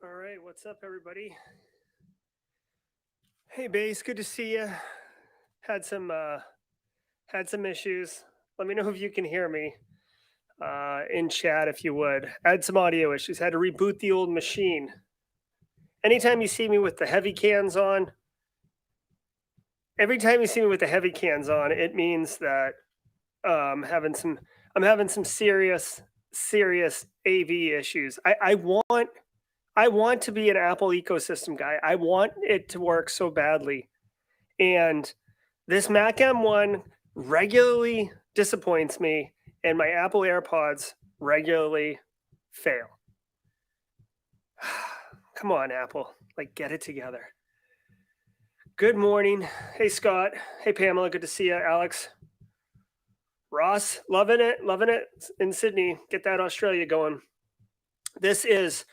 All right, what's up, everybody? Hey, Base, good to see you. Had some issues. Let me know if you can hear me in chat, if you would. Had some audio issues. Had to reboot the old machine. Anytime you see me with the heavy cans on, it means that I'm having some serious AV issues. I want to be an Apple ecosystem guy. I want it to work so badly. And this Mac M1 regularly disappoints me, and my Apple AirPods regularly fail. Come on, Apple. Like, get it together. Good morning. Hey, Scott. Hey, Pamela. Good to see you. Alex. Ross, loving it in Sydney. Get that Australia going. This is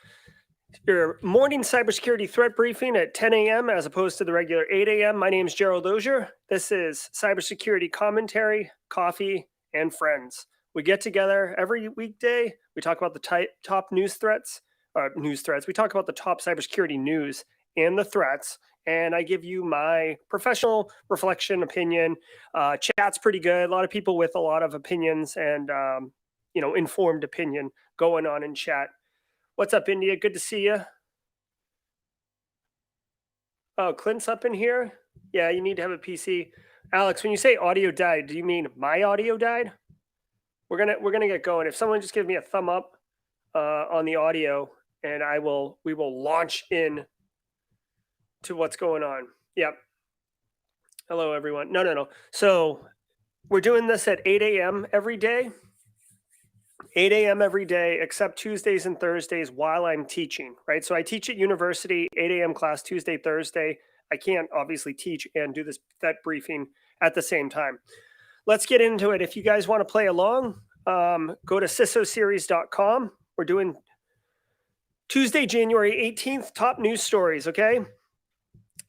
your morning cybersecurity threat briefing at 10 a.m. as opposed to the regular 8 a.m. My name is Gerald Auger. This is cybersecurity commentary, coffee, and friends. We get together every weekday. We talk about the top news threats. We talk about the top cybersecurity news and the threats. And I give you my professional reflection, opinion. Chat's pretty good. A lot of people with a lot of opinions and informed opinion going on in chat. What's up, India? Good to see you. Oh, Clint's up in here. Yeah, you need to have a PC. Alex, when you say audio died, do you mean my audio died? We're gonna get going. If someone just give me a thumb up on the audio, and we will launch in to what's going on. Yep. Hello, everyone. No. So we're doing this at 8 a.m. every day. 8 a.m. every day, except Tuesdays and Thursdays while I'm teaching, right? So I teach at university, 8 a.m. class, Tuesday, Thursday. I can't obviously teach and do that briefing at the same time. Let's get into it. If you guys want to play along, go to cisoseries.com. We're doing Tuesday, January 18th, top news stories, okay?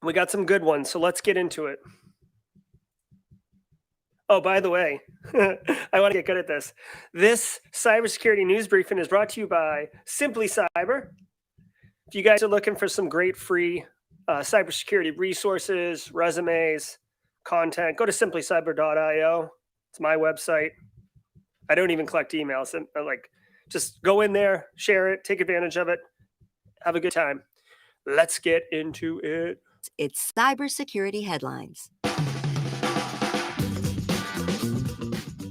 We got some good ones, so let's get into it. Oh, by the way, I want to get good at this. This cybersecurity news briefing is brought to you by Simply Cyber. If you guys are looking for some great free cybersecurity resources, resumes, content, go to simplycyber.io. It's my website. I don't even collect emails. Just go in there, share it, take advantage of it, have a good time. Let's get into it. It's cybersecurity headlines.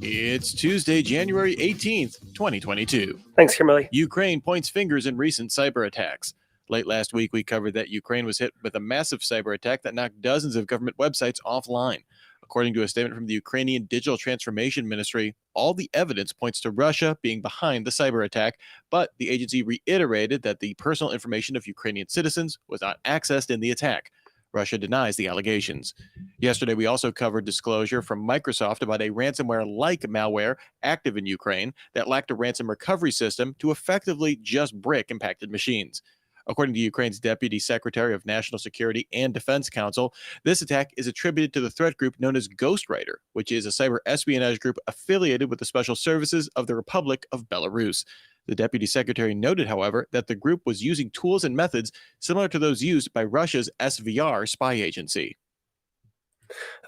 It's Tuesday, January 18th, 2022. Thanks, Kimberly. Ukraine points fingers in recent cyber attacks. Late last week, we covered that Ukraine was hit with a massive cyber attack that knocked dozens of government websites offline. According to a statement from the Ukrainian Digital Transformation Ministry, all the evidence points to Russia being behind the cyber attack, but the agency reiterated that the personal information of Ukrainian citizens was not accessed in the attack. Russia denies the allegations. Yesterday, we also covered disclosure from Microsoft about a ransomware-like malware active in Ukraine that lacked a ransom recovery system to effectively just brick impacted machines. According to Ukraine's Deputy Secretary of National Security and Defense Council, this attack is attributed to the threat group known as Ghostwriter, which is a cyber espionage group affiliated with the Special Services of the Republic of Belarus. The Deputy Secretary noted, however, that the group was using tools and methods similar to those used by Russia's SVR spy agency.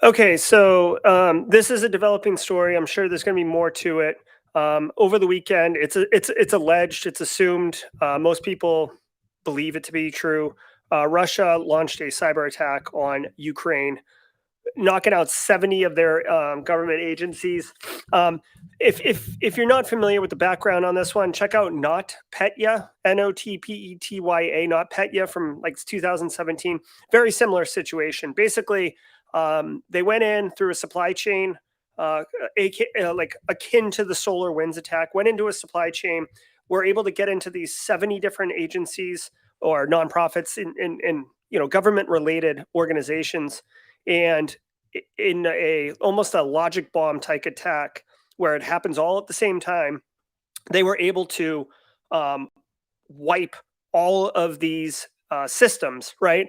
Okay, so this is a developing story. I'm sure there's going to be more to it. Over the weekend, it's alleged, it's assumed. Most people believe it to be true. Russia launched a cyber attack on Ukraine, knocking out 70 of their government agencies. If you're not familiar with the background on this one, check out NotPetya, NotPetya, NotPetya from like 2017. Very similar situation. Basically, they went in through a supply chain, like akin to the SolarWinds attack, went into a supply chain, were able to get into these 70 different agencies or nonprofits in government-related organizations, and in almost a logic bomb type attack where it happens all at the same time, they were able to wipe all of these systems, right?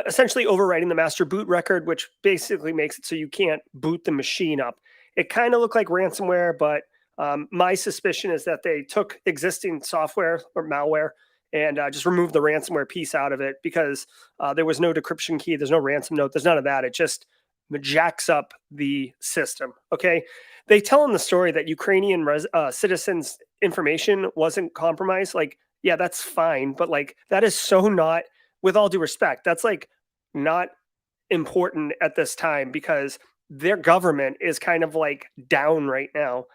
Essentially overwriting the master boot record, which basically makes it so you can't boot the machine up. It kind of looked like ransomware, but my suspicion is that they took existing software or malware and just removed the ransomware piece out of it, because there was no decryption key, there's no ransom note, there's none of that. It just jacks up the system. Okay, they tell in the story that Ukrainian citizens' information wasn't compromised. Like, yeah, that's fine, but like that is so not, with all due respect, that's like not important at this time, because their government is kind of like down right now.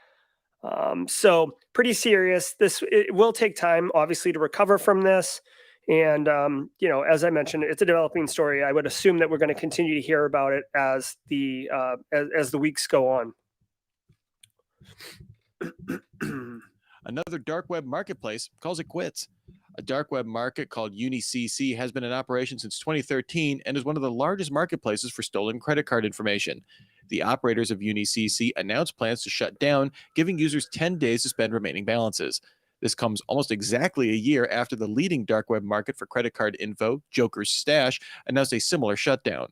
So pretty serious. It will take time, obviously, to recover from this. And as I mentioned, it's a developing story. I would assume that we're going to continue to hear about it as the weeks go on. Another dark web marketplace calls it quits. A dark web market called UniCC has been in operation since 2013 and is one of the largest marketplaces for stolen credit card information. The operators of UniCC announced plans to shut down, giving users 10 days to spend remaining balances. This comes almost exactly a year after the leading dark web market for credit card info, Joker's Stash, announced a similar shutdown.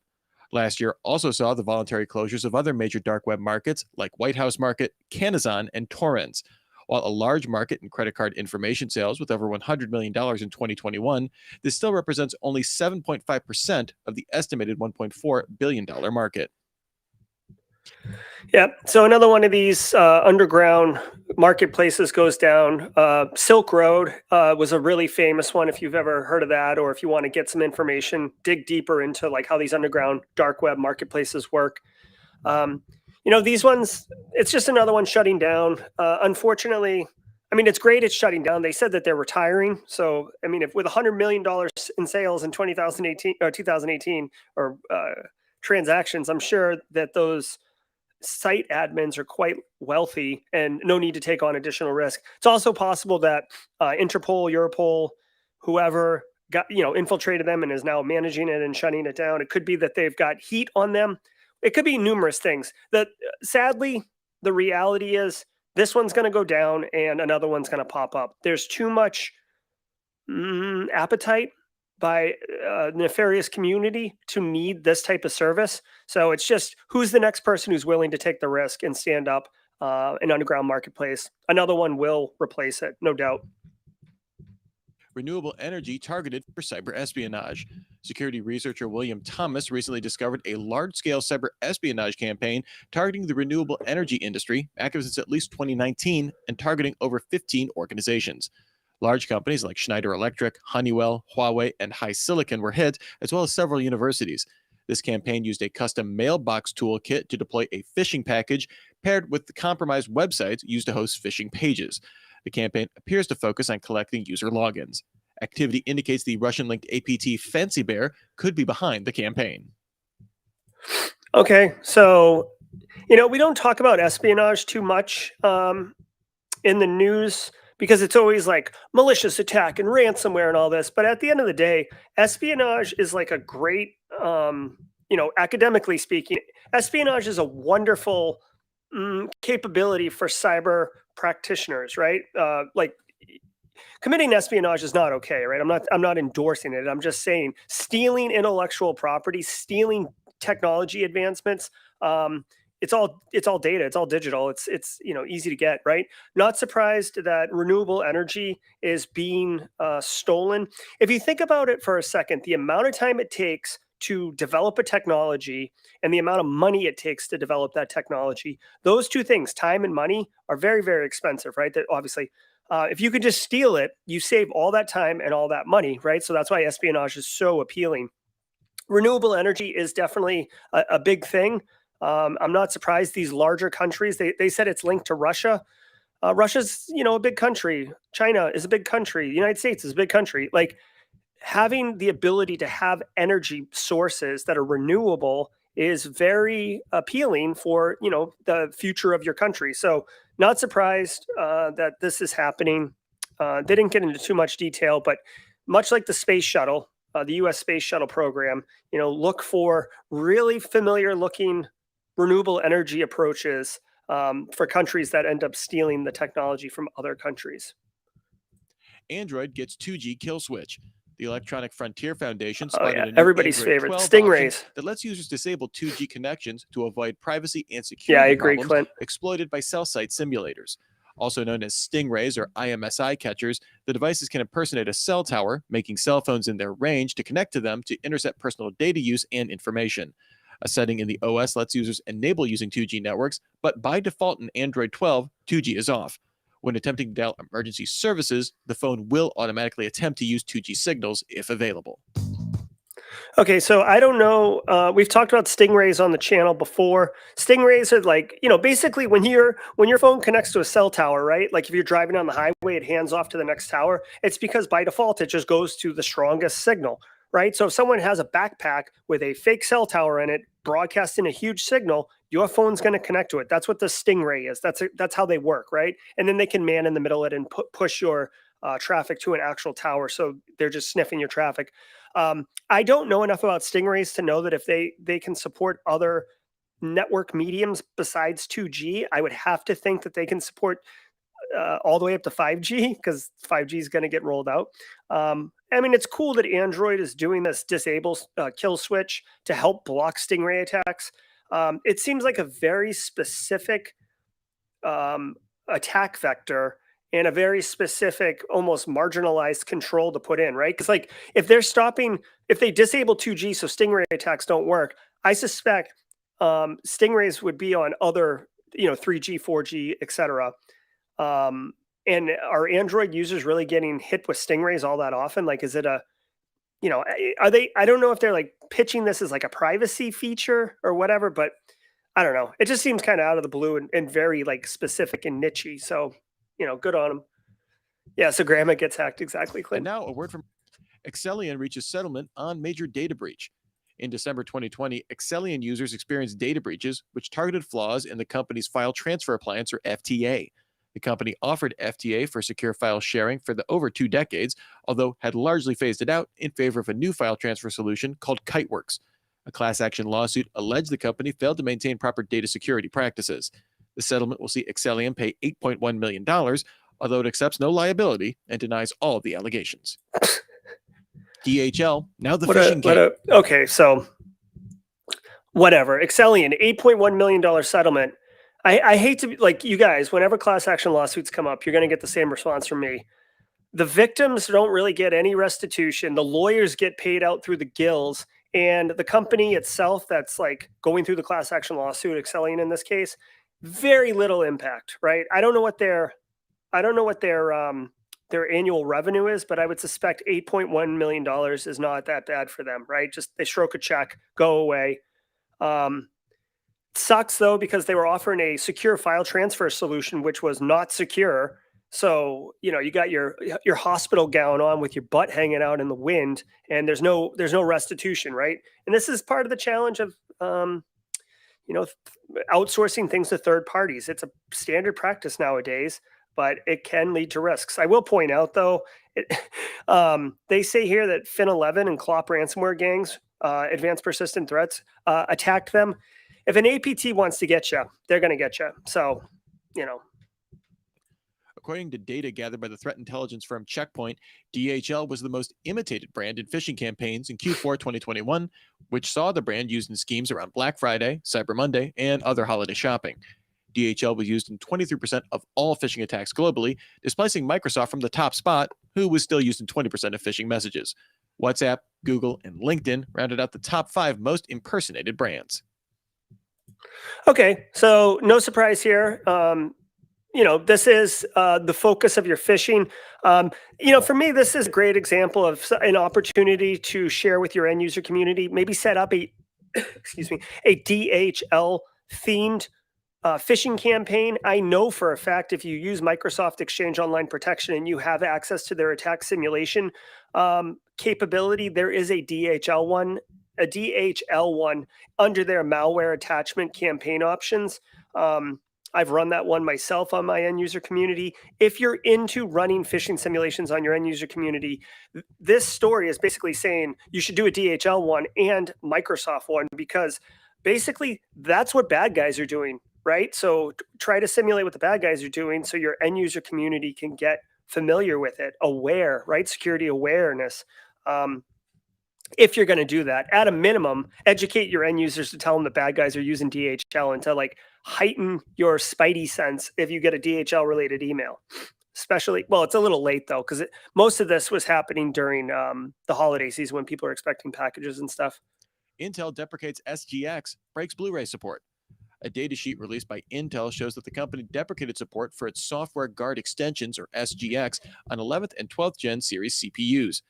Last year also saw the voluntary closures of other major dark web markets like White House Market, Canazon, and Torrens. While a large market in credit card information sales with over $100 million in 2021, this still represents only 7.5% of the estimated $1.4 billion market. Yeah. So another one of these underground marketplaces goes down. Silk Road was a really famous one. If you've ever heard of that, or if you want to get some information, dig deeper into like how these underground dark web marketplaces work. These ones, it's just another one shutting down. Unfortunately, I mean, it's great it's shutting down. They said that they're retiring. So, I mean, if with $100 million in sales in 2018 or transactions, I'm sure that those site admins are quite wealthy and no need to take on additional risk. It's also possible that Interpol, Europol, whoever got, infiltrated them and is now managing it and shutting it down. It could be that they've got heat on them. It could be numerous things. That sadly, the reality is this one's going to go down and another one's going to pop up. There's too much appetite by nefarious community to need this type of service. So it's just who's the next person who's willing to take the risk and stand up an underground marketplace. Another one will replace it, no doubt. Renewable energy targeted for cyber espionage. Security researcher William Thomas recently discovered a large-scale cyber espionage campaign targeting the renewable energy industry, active since at least 2019, and targeting over 15 organizations. Large companies like Schneider Electric, Honeywell, Huawei, and HiSilicon were hit, as well as several universities. This campaign used a custom mailbox toolkit to deploy a phishing package paired with the compromised websites used to host phishing pages. The campaign appears to focus on collecting user logins. Activity indicates the Russian-linked APT Fancy Bear could be behind the campaign. Okay, so, we don't talk about espionage too much in the news, because it's always like malicious attack and ransomware and all this. But at the end of the day, espionage is like a great, academically speaking, espionage is a wonderful capability for cyber practitioners, right? Like committing espionage is not okay, right? I'm not endorsing it. I'm just saying stealing intellectual property, stealing technology advancements, it's all data, it's all digital, it's easy to get, right? Not surprised that renewable energy is being stolen. If you think about it for a second, the amount of time it takes to develop a technology and the amount of money it takes to develop that technology, those two things, time and money, are very, very expensive, right? That obviously, if you could just steal it, you save all that time and all that money, right? So that's why espionage is so appealing. Renewable energy is definitely a big thing. I'm not surprised these larger countries, they said it's linked to Russia. Russia's, a big country. China is a big country. The United States is a big country. Like, having the ability to have energy sources that are renewable is very appealing for, the future of your country. So not surprised that this is happening. They didn't get into too much detail, but much like the space shuttle, the U.S. space shuttle program, look for really familiar looking renewable energy approaches for countries that end up stealing the technology from other countries. Android gets 2G kill switch. The Electronic Frontier Foundation Oh spotted yeah, a new everybody's Android favorite, 12 option stingrays. that lets users disable 2G connections to avoid privacy and Yeah, I security agree, problems Clint. exploited by cell site simulators. Also known as stingrays or IMSI catchers, the devices can impersonate a cell tower, making cell phones in their range to connect to them to intercept personal data use and information. A setting in the OS lets users enable using 2G networks, but by default in Android 12, 2G is off. When attempting to dial emergency services, the phone will automatically attempt to use 2G signals if available. Okay, so I don't know. We've talked about stingrays on the channel before. Stingrays are like, basically when your phone connects to a cell tower, right? Like if you're driving on the highway, it hands off to the next tower. It's because by default it just goes to the strongest signal, right? So if someone has a backpack with a fake cell tower in it, broadcasting a huge signal, your phone's going to connect to it. That's what the stingray is. That's how they work, right? And then they can man in the middle of it and push your traffic to an actual tower. So they're just sniffing your traffic. I don't know enough about stingrays to know that if they can support other network mediums besides 2G. I would have to think that they can support all the way up to 5G because 5G is going to get rolled out. I mean, it's cool that Android is doing this disable kill switch to help block stingray attacks. It seems like a very specific attack vector and a very specific, almost marginalized control to put in, right? Because like if they disable 2G so stingray attacks don't work, I suspect stingrays would be on other, 3G, 4G, etc. And are Android users really getting hit with stingrays all that often? Like, is it are they? I don't know if they're like pitching this as like a privacy feature or whatever, but I don't know. It just seems kind of out of the blue and very like specific and nichey. So, good on them. Yeah. So Grandma gets hacked. Exactly, And Clint. now a word from Excellion reaches settlement on major data breach. In December 2020, Excellion users experienced data breaches which targeted flaws in the company's file transfer appliance or FTA. The company offered FTA for secure file sharing for over 2 decades, although had largely phased it out in favor of a new file transfer solution called Kiteworks. A class action lawsuit alleged the company failed to maintain proper data security practices. The settlement will see Excellion pay $8.1 million, although it accepts no liability and denies all of the allegations. DHL, now the phishing game. Okay, so whatever. Excellion, $8.1 million settlement. I hate to be like you guys, whenever class action lawsuits come up, you're going to get the same response from me. The victims don't really get any restitution. The lawyers get paid out through the gills. And the company itself that's like going through the class action lawsuit, Excellion in this case, very little impact, right? I don't know what their annual revenue is, but I would suspect $8.1 million is not that bad for them, right? Just they stroke a check, go away. Sucks though, because they were offering a secure file transfer solution, which was not secure. So, you got your hospital gown on with your butt hanging out in the wind and there's no restitution, right? And this is part of the challenge of, outsourcing things to third parties. It's a standard practice nowadays, but it can lead to risks. I will point out though, they say here that Fin11 and Clop ransomware gangs, advanced persistent threats, attacked them. If an APT wants to get you, they're going to get you. So, According to data gathered by the threat intelligence firm Checkpoint, DHL was the most imitated brand in phishing campaigns in Q4 2021, which saw the brand used in schemes around Black Friday, Cyber Monday, and other holiday shopping. DHL was used in 23% of all phishing attacks globally, displacing Microsoft from the top spot, who was still used in 20% of phishing messages. WhatsApp, Google, and LinkedIn rounded out the top 5 most impersonated brands. Okay, so no surprise here. This is the focus of your phishing. For me, this is a great example of an opportunity to share with your end user community, maybe set up a, a DHL themed phishing campaign. I know for a fact if you use Microsoft Exchange Online Protection and you have access to their attack simulation capability, there is a DHL one under their malware attachment campaign options. I've run that one myself on my end user community. If you're into running phishing simulations on your end user community, this story is basically saying you should do a DHL one and Microsoft one because basically that's what bad guys are doing, right? So try to simulate what the bad guys are doing so your end user community can get familiar with it, aware, right? Security awareness. if you're going to do that. At a minimum, educate your end users to tell them that bad guys are using DHL, and to like heighten your spidey sense if you get a DHL related email. Especially, well, it's a little late though, because most of this was happening during the holiday season when people are expecting packages and stuff. Intel deprecates SGX, breaks Blu-ray support. A datasheet released by Intel shows that the company deprecated support for its software guard extensions, or SGX, on 11th and 12th gen series CPUs.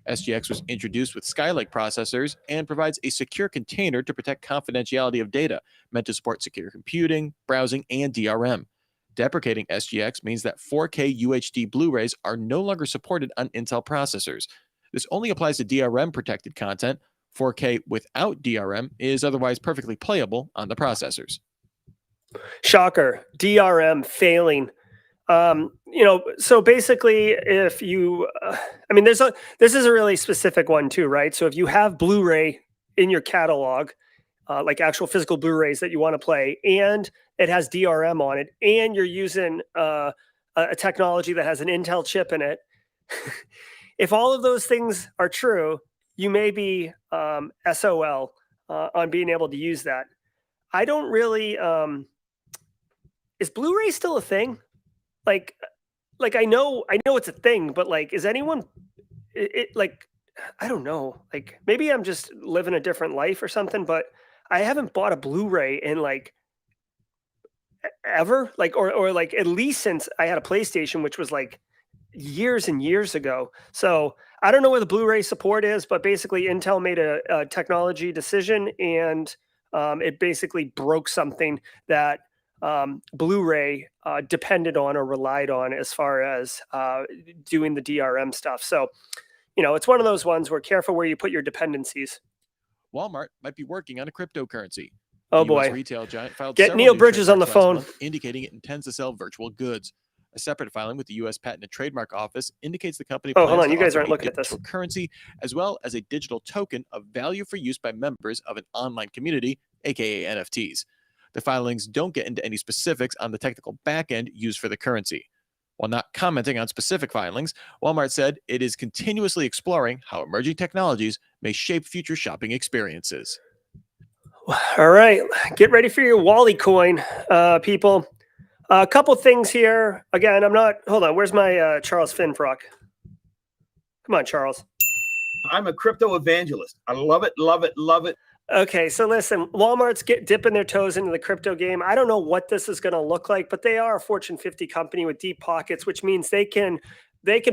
SGX was introduced with Skylake processors and provides a secure container to protect confidentiality of data, meant to support secure computing, browsing, and DRM. Deprecating SGX means that 4K UHD Blu-rays are no longer supported on Intel processors. This only applies to DRM-protected content. 4K without DRM is otherwise perfectly playable on the processors. Shocker. DRM failing. So basically, if you, this is a really specific one too, right? So if you have Blu-ray in your catalog, like actual physical Blu-rays that you want to play, and it has DRM on it, and you're using a technology that has an Intel chip in it, if all of those things are true, you may be SOL on being able to use that. I don't really. Is Blu-ray still a thing? Like I know it's a thing, but like, is anyone? Like, I don't know. Like, maybe I'm just living a different life or something. But I haven't bought a Blu-ray in like ever. Like, or like at least since I had a PlayStation, which was like years and years ago. So I don't know where the Blu-ray support is, but basically Intel made a technology decision, and it basically broke something that Blu-ray depended on or relied on as far as doing the DRM stuff. So, it's one of those ones where careful where you put your dependencies. Walmart might be working on a cryptocurrency. Oh the US boy. retail giant filed Get several Neil new Bridges on the trademarks last phone. month, indicating it intends to sell virtual goods. A separate filing with the U.S. Patent and Trademark Office indicates the company Oh, plans hold on. to You guys offer aren't a looking at this. digital currency as well as a digital token of value for use by members of an online community, aka NFTs. The filings don't get into any specifics on the technical backend used for the currency. While not commenting on specific filings, Walmart said it is continuously exploring how emerging technologies may shape future shopping experiences. All right, get ready for your Wally coin, people. A couple things here. Again, hold on. Where's my Charles Finfrock? Come on, Charles. I'm a crypto evangelist. I love it, love it, love it. Okay, so listen, Walmart's dipping their toes into the crypto game. I don't know what this is going to look like, but they are a Fortune 50 company with deep pockets, which means they can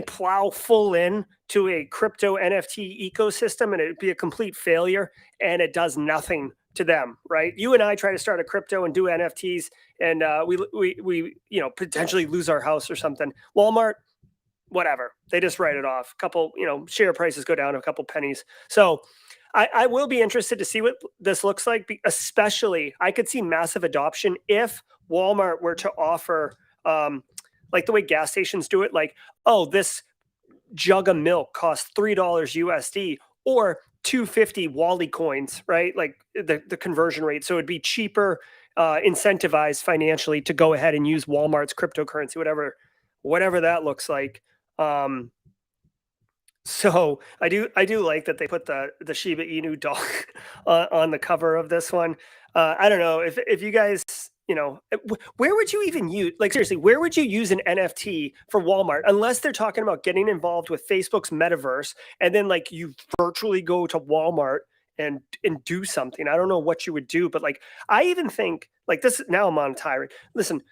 plow full in to a crypto NFT ecosystem, and it'd be a complete failure, and it does nothing to them, right? You and I try to start a crypto and do NFTs, and we potentially lose our house or something. Walmart, whatever, they just write it off. A couple, share prices go down a couple pennies. So I will be interested to see what this looks like, especially I could see massive adoption if Walmart were to offer, like the way gas stations do it, like, oh, this jug of milk costs $3 USD or 250 Wally coins, right? Like the conversion rate. So it'd be cheaper, incentivized financially to go ahead and use Walmart's cryptocurrency, whatever that looks like. So I do like that they put the Shiba Inu dog on the cover of this one. I don't know if you guys, where would you even use, like, seriously, where would you use an NFT for Walmart unless they're talking about getting involved with Facebook's metaverse, and then like you virtually go to Walmart and do something. I don't know what you would do, but like I even think like this. Now I'm on a tirade. Listen.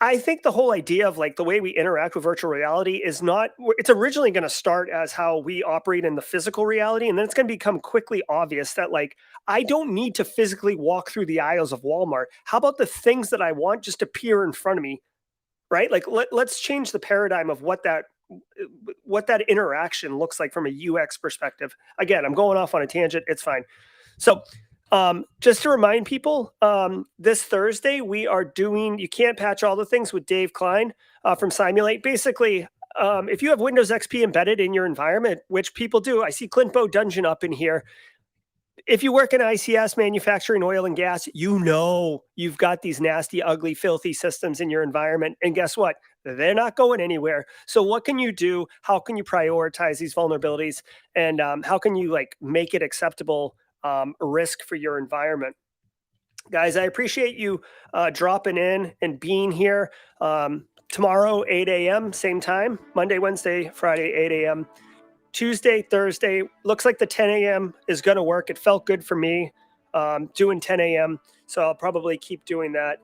I think the whole idea of like the way we interact with virtual reality is not, it's originally going to start as how we operate in the physical reality. And then it's going to become quickly obvious that like, I don't need to physically walk through the aisles of Walmart. How about the things that I want just appear in front of me, right? Like let's change the paradigm of what that interaction looks like from a UX perspective. Again, I'm going off on a tangent. It's fine. So just to remind people, this Thursday we are doing You Can't Patch All the Things with Dave Klein from Simulate. Basically, if you have Windows XP embedded in your environment, which people do, I see Clint Bow Dungeon up in here. if you work in ICS, manufacturing oil and gas, you know you've got these nasty, ugly, filthy systems in your environment. And guess what? They're not going anywhere. So what can you do? How can you prioritize these vulnerabilities? And how can you like make it acceptable risk for your environment? Guys, I appreciate you dropping in and being here. Tomorrow, 8 a.m., same time, Monday, Wednesday, Friday, 8 a.m. Tuesday, Thursday, looks like the 10 a.m. is going to work. It felt good for me doing 10 a.m. So I'll probably keep doing that.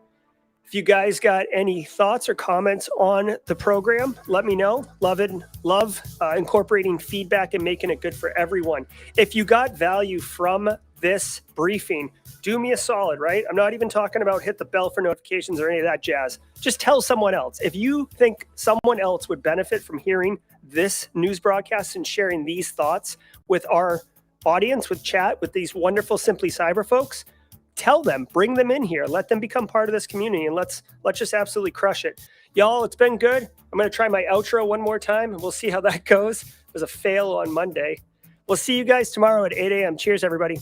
If you guys got any thoughts or comments on the program, let me know. Love incorporating feedback and making it good for everyone. If you got value from this briefing, do me a solid, right? I'm not even talking about hit the bell for notifications or any of that jazz. Just tell someone else. If you think someone else would benefit from hearing this news broadcast and sharing these thoughts with our audience, with chat, with these wonderful Simply Cyber folks, tell them, bring them in here, let them become part of this community, and let's just absolutely crush it. Y'all, it's been good. I'm going to try my outro one more time, and we'll see how that goes. It was a fail on Monday. We'll see you guys tomorrow at 8 a.m. Cheers, everybody.